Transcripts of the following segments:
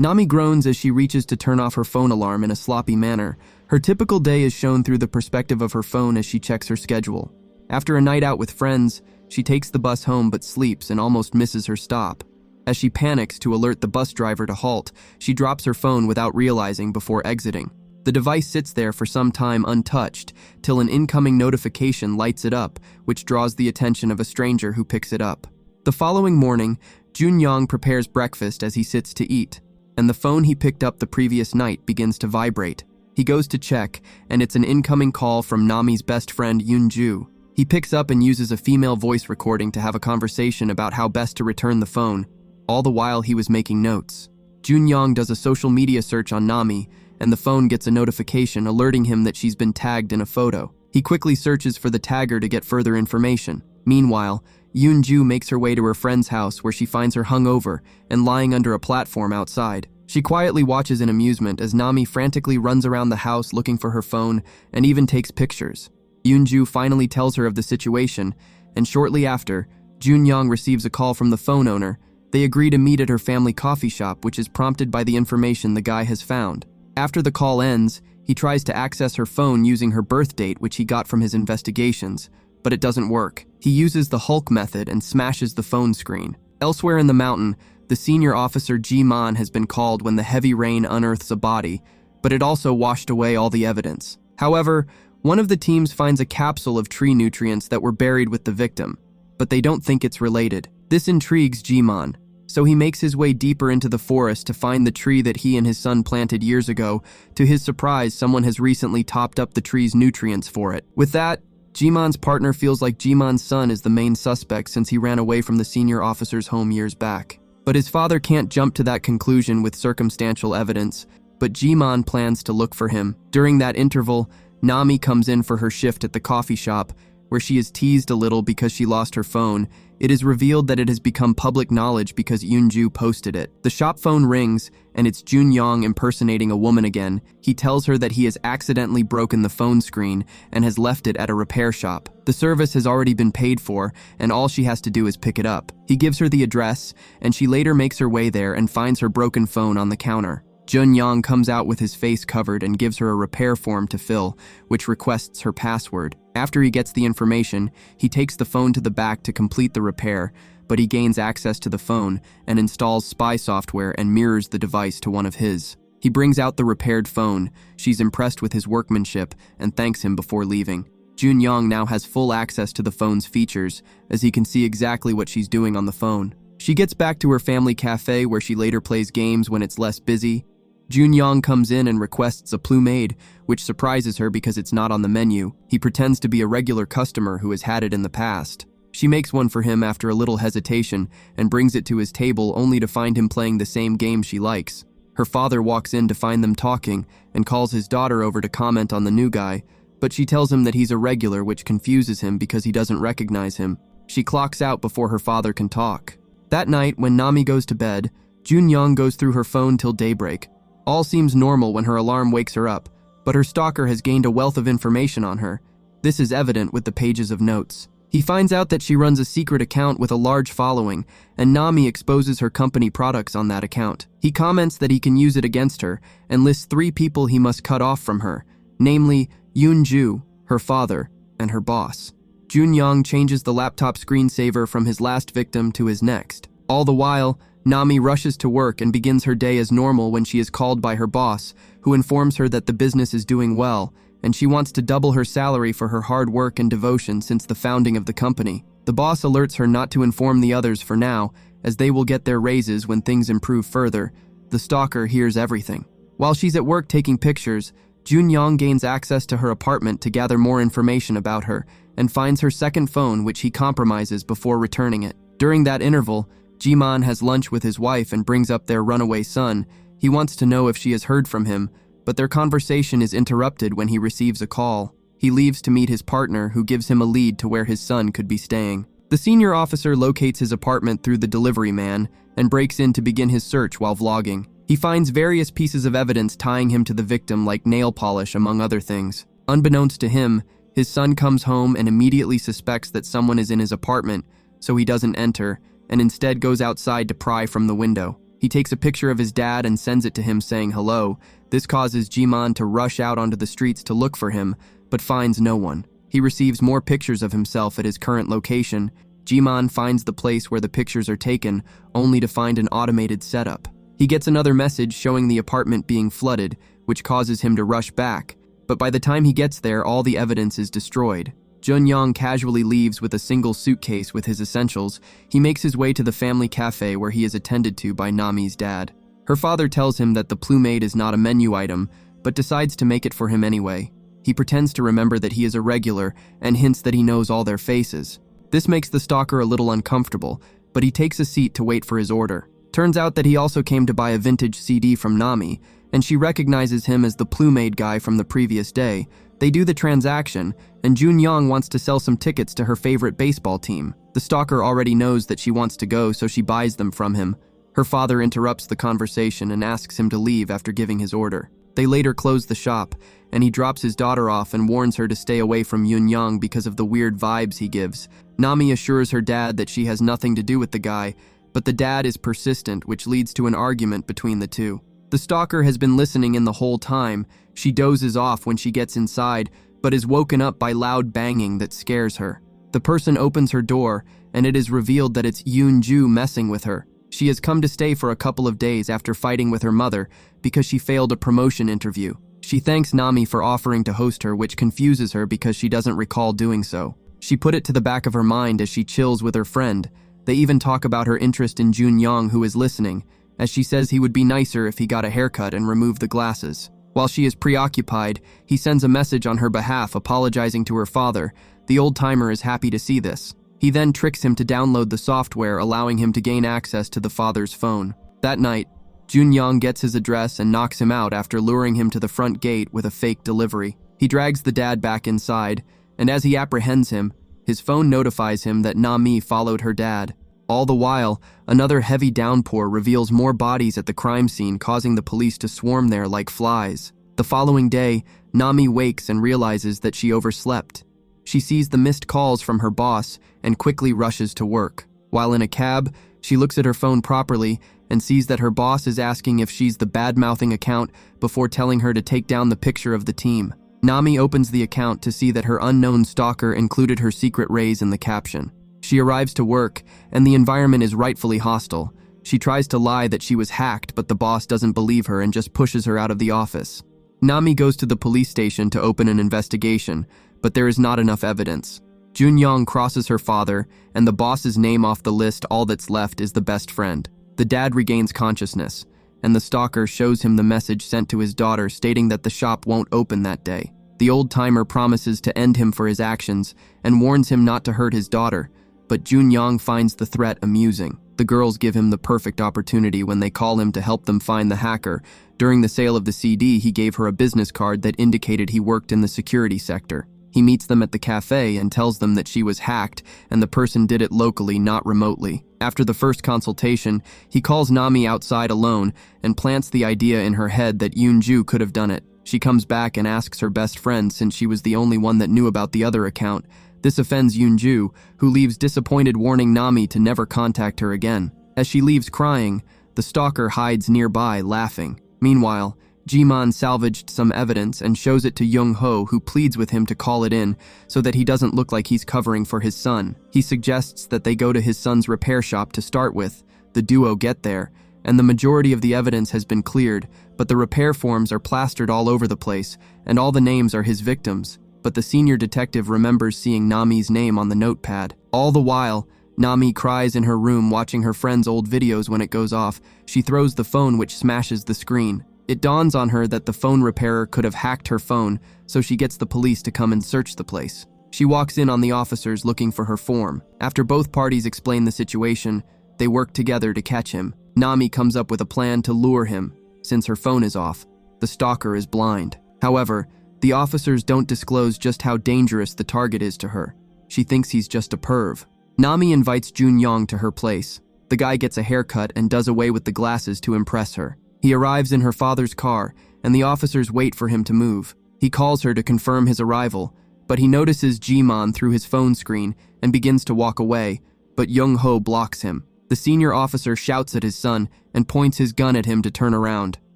Nami groans as she reaches to turn off her phone alarm in a sloppy manner. Her typical day is shown through the perspective of her phone as she checks her schedule. After a night out with friends, she takes the bus home but sleeps and almost misses her stop. As she panics to alert the bus driver to halt, she drops her phone without realizing before exiting. The device sits there for some time untouched, till an incoming notification lights it up, which draws the attention of a stranger who picks it up. The following morning, Jun-young prepares breakfast as he sits to eat, and the phone he picked up the previous night begins to vibrate. He goes to check, and it's an incoming call from Nami's best friend Yoon-ju. He picks up and uses a female voice recording to have a conversation about how best to return the phone. All the while he was making notes. Jun-young does a social media search on Nami, and the phone gets a notification alerting him that she's been tagged in a photo. He quickly searches for the tagger to get further information. Meanwhile, Yoon-ju makes her way to her friend's house where she finds her hungover and lying under a platform outside. She quietly watches in amusement as Nami frantically runs around the house looking for her phone and even takes pictures. Yoon-ju finally tells her of the situation, and shortly after, Jun-young receives a call from the phone owner. They agree to meet at her family coffee shop, which is prompted by the information the guy has found. After the call ends, he tries to access her phone using her birth date, which he got from his investigations, but it doesn't work. He uses the Hulk method and smashes the phone screen. Elsewhere in the mountain, the senior officer Ji-man has been called when the heavy rain unearths a body, but it also washed away all the evidence. However, one of the teams finds a capsule of tree nutrients that were buried with the victim, but they don't think it's related. This intrigues Ji-man, so he makes his way deeper into the forest to find the tree that he and his son planted years ago. To his surprise, someone has recently topped up the tree's nutrients for it. With that, Ji-man's partner feels like Ji-man's son is the main suspect since he ran away from the senior officer's home years back. But his father can't jump to that conclusion with circumstantial evidence, but Ji-man plans to look for him. During that interval, Nami comes in for her shift at the coffee shop, where she is teased a little because she lost her phone. It is revealed that it has become public knowledge because Yoon-ju posted it. The shop phone rings, and it's Jun-young impersonating a woman again. He tells her that he has accidentally broken the phone screen and has left it at a repair shop. The service has already been paid for, and all she has to do is pick it up. He gives her the address, and she later makes her way there and finds her broken phone on the counter. Jun-young comes out with his face covered and gives her a repair form to fill, which requests her password. After he gets the information, he takes the phone to the back to complete the repair, but he gains access to the phone and installs spy software and mirrors the device to one of his. He brings out the repaired phone. She's impressed with his workmanship and thanks him before leaving. Jun-young now has full access to the phone's features, as he can see exactly what she's doing on the phone. She gets back to her family cafe where she later plays games when it's less busy. Jun-young comes in and requests a plumade, which surprises her because it's not on the menu. He pretends to be a regular customer who has had it in the past. She makes one for him after a little hesitation and brings it to his table only to find him playing the same game she likes. Her father walks in to find them talking and calls his daughter over to comment on the new guy, but she tells him that he's a regular, which confuses him because he doesn't recognize him. She clocks out before her father can talk. That night, when Nami goes to bed, Jun-young goes through her phone till daybreak. All seems normal when her alarm wakes her up, but her stalker has gained a wealth of information on her. This is evident with the pages of notes. He finds out that she runs a secret account with a large following, and Nami exposes her company products on that account. He comments that he can use it against her, and lists 3 people he must cut off from her, namely Yoon-ju, her father, and her boss. Jun-young changes the laptop screensaver from his last victim to his next. All the while, Nami rushes to work and begins her day as normal when she is called by her boss, who informs her that the business is doing well, and she wants to double her salary for her hard work and devotion since the founding of the company. The boss alerts her not to inform the others for now, as they will get their raises when things improve further. The stalker hears everything. While she's at work taking pictures, Jun-young gains access to her apartment to gather more information about her, and finds her second phone, which he compromises before returning it. During that interval, Ji-man has lunch with his wife and brings up their runaway son. He wants to know if she has heard from him, but their conversation is interrupted when he receives a call. He leaves to meet his partner, who gives him a lead to where his son could be staying. The senior officer locates his apartment through the delivery man and breaks in to begin his search while vlogging. He finds various pieces of evidence tying him to the victim, like nail polish, among other things. Unbeknownst to him, his son comes home and immediately suspects that someone is in his apartment, so he doesn't enter, and instead goes outside to pry from the window. He takes a picture of his dad and sends it to him saying hello. This causes Jiman to rush out onto the streets to look for him, but finds no one. He receives more pictures of himself at his current location. Jiman finds the place where the pictures are taken, only to find an automated setup. He gets another message showing the apartment being flooded, which causes him to rush back, but by the time he gets there, all the evidence is destroyed. Junyong casually leaves with a single suitcase with his essentials. He makes his way to the family cafe where he is attended to by Nami's dad. Her father tells him that the plumade is not a menu item, but decides to make it for him anyway. He pretends to remember that he is a regular and hints that he knows all their faces. This makes the stalker a little uncomfortable, but he takes a seat to wait for his order. Turns out that he also came to buy a vintage CD from Nami, and she recognizes him as the plumade guy from the previous day. They do the transaction, and Junyong wants to sell some tickets to her favorite baseball team. The stalker already knows that she wants to go, so she buys them from him. Her father interrupts the conversation and asks him to leave after giving his order. They later close the shop, and he drops his daughter off and warns her to stay away from Yunyang because of the weird vibes he gives. Nami assures her dad that she has nothing to do with the guy, but the dad is persistent, which leads to an argument between the two. The stalker has been listening in the whole time. She dozes off when she gets inside, but is woken up by loud banging that scares her. The person opens her door, and it is revealed that it's Yoon-ju messing with her. She has come to stay for a couple of days after fighting with her mother because she failed a promotion interview. She thanks Nami for offering to host her, which confuses her because she doesn't recall doing so. She put it to the back of her mind as she chills with her friend. They even talk about her interest in Junyong, who is listening, as she says he would be nicer if he got a haircut and removed the glasses. While she is preoccupied, he sends a message on her behalf apologizing to her father. The old-timer is happy to see this. He then tricks him to download the software, allowing him to gain access to the father's phone. That night, Junyong gets his address and knocks him out after luring him to the front gate with a fake delivery. He drags the dad back inside, and as he apprehends him, his phone notifies him that Nami followed her dad. All the while, another heavy downpour reveals more bodies at the crime scene, causing the police to swarm there like flies. The following day, Nami wakes and realizes that she overslept. She sees the missed calls from her boss and quickly rushes to work. While in a cab, she looks at her phone properly and sees that her boss is asking if she's the bad-mouthing account before telling her to take down the picture of the team. Nami opens the account to see that her unknown stalker included her secret raise in the caption. She arrives to work, and the environment is rightfully hostile. She tries to lie that she was hacked, but the boss doesn't believe her and just pushes her out of the office. Nami goes to the police station to open an investigation, but there is not enough evidence. Junyong crosses her father, and the boss's name off the list. All that's left is the best friend. The dad regains consciousness, and the stalker shows him the message sent to his daughter stating that the shop won't open that day. The old-timer promises to end him for his actions and warns him not to hurt his daughter, but Junyong finds the threat amusing. The girls give him the perfect opportunity when they call him to help them find the hacker. During the sale of the CD, he gave her a business card that indicated he worked in the security sector. He meets them at the cafe and tells them that she was hacked and the person did it locally, not remotely. After the first consultation, he calls Nami outside alone and plants the idea in her head that Yoon-ju could have done it. She comes back and asks her best friend since she was the only one that knew about the other account. This offends Yoon-ju, who leaves disappointed, warning Nami to never contact her again. As she leaves crying, the stalker hides nearby, laughing. Meanwhile, Jiman salvaged some evidence and shows it to Young-ho, who pleads with him to call it in so that he doesn't look like he's covering for his son. He suggests that they go to his son's repair shop to start with. The duo get there, and the majority of the evidence has been cleared, but the repair forms are plastered all over the place, and all the names are his victims. But the senior detective remembers seeing Nami's name on the notepad. All the while, Nami cries in her room watching her friend's old videos. When it goes off, she throws the phone, which smashes the screen. It dawns on her that the phone repairer could have hacked her phone, so she gets the police to come and search the place. She walks in on the officers looking for her form. After both parties explain the situation, they work together to catch him. Nami comes up with a plan to lure him. Since her phone is off, the stalker is blind. However, the officers don't disclose just how dangerous the target is to her. She thinks he's just a perv. Nami invites Junyong to her place. The guy gets a haircut and does away with the glasses to impress her. He arrives in her father's car, and the officers wait for him to move. He calls her to confirm his arrival, but he notices Jiman through his phone screen and begins to walk away, but Young-ho blocks him. The senior officer shouts at his son and points his gun at him to turn around.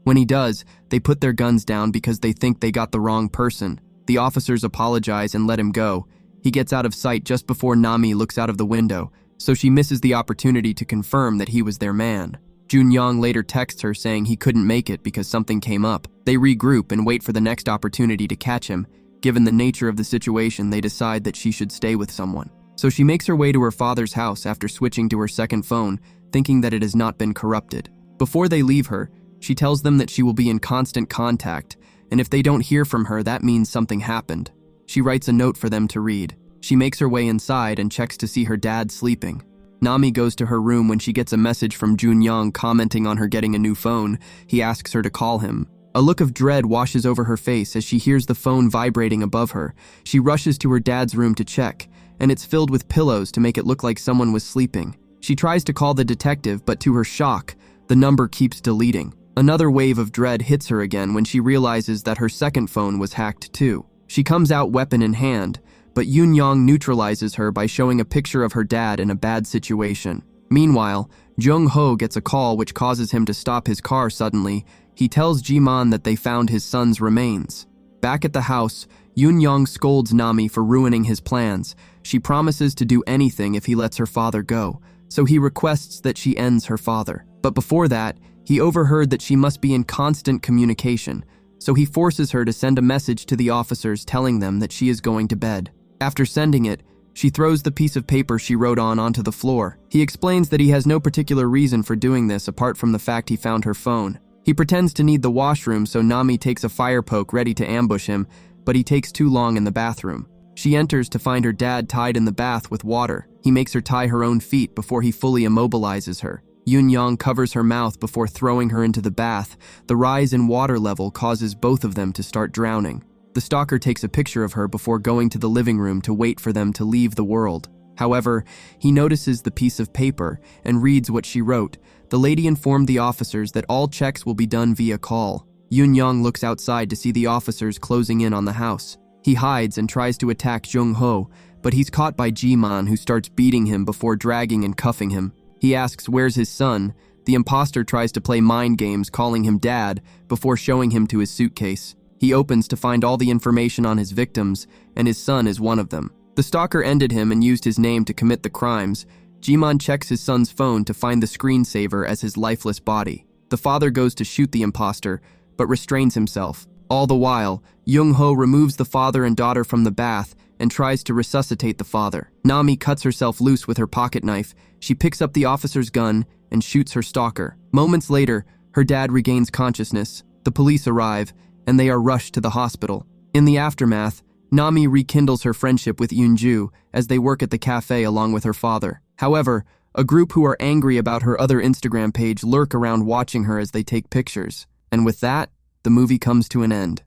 When he does, they put their guns down because they think they got the wrong person. The officers apologize and let him go. He gets out of sight just before Nami looks out of the window, so she misses the opportunity to confirm that he was their man. Jun-young later texts her saying he couldn't make it because something came up. They regroup and wait for the next opportunity to catch him. Given the nature of the situation, they decide that she should stay with someone. So she makes her way to her father's house after switching to her second phone, thinking that it has not been corrupted. Before they leave her, she tells them that she will be in constant contact, and if they don't hear from her, that means something happened. She writes a note for them to read. She makes her way inside and checks to see her dad sleeping. Nami goes to her room when she gets a message from Jun-young commenting on her getting a new phone. He asks her to call him. A look of dread washes over her face as she hears the phone vibrating above her. She rushes to her dad's room to check, and it's filled with pillows to make it look like someone was sleeping. She tries to call the detective, but to her shock, the number keeps deleting. Another wave of dread hits her again when she realizes that her second phone was hacked too. She comes out weapon in hand, but Jun-young neutralizes her by showing a picture of her dad in a bad situation. Meanwhile, Jung-ho gets a call which causes him to stop his car suddenly. He tells Ji-man that they found his son's remains. Back at the house, Jun-young scolds Nami for ruining his plans. She promises to do anything if he lets her father go, so he requests that she ends her father. But before that, he overheard that she must be in constant communication, so he forces her to send a message to the officers telling them that she is going to bed. After sending it, she throws the piece of paper she wrote on onto the floor. He explains that he has no particular reason for doing this apart from the fact he found her phone. He pretends to need the washroom, so Nami takes a fire poke ready to ambush him, but he takes too long in the bathroom. She enters to find her dad tied in the bath with water. He makes her tie her own feet before he fully immobilizes her. Jun-young covers her mouth before throwing her into the bath. The rise in water level causes both of them to start drowning. The stalker takes a picture of her before going to the living room to wait for them to leave the world. However, he notices the piece of paper and reads what she wrote. The lady informed the officers that all checks will be done via call. Jun-young looks outside to see the officers closing in on the house. He hides and tries to attack Jung-ho, but he's caught by Ji-man, who starts beating him before dragging and cuffing him. He asks where's his son. The imposter tries to play mind games, calling him dad, before showing him to his suitcase. He opens to find all the information on his victims, and his son is one of them. The stalker ended him and used his name to commit the crimes. Ji-man checks his son's phone to find the screensaver as his lifeless body. The father goes to shoot the imposter, but restrains himself. All the while, Jung-ho removes the father and daughter from the bath and tries to resuscitate the father. Nami cuts herself loose with her pocket knife. She picks up the officer's gun and shoots her stalker. Moments later, her dad regains consciousness. The police arrive, and they are rushed to the hospital. In the aftermath, Nami rekindles her friendship with Yoonju as they work at the cafe along with her father. However, a group who are angry about her other Instagram page lurk around watching her as they take pictures. And with that, the movie comes to an end.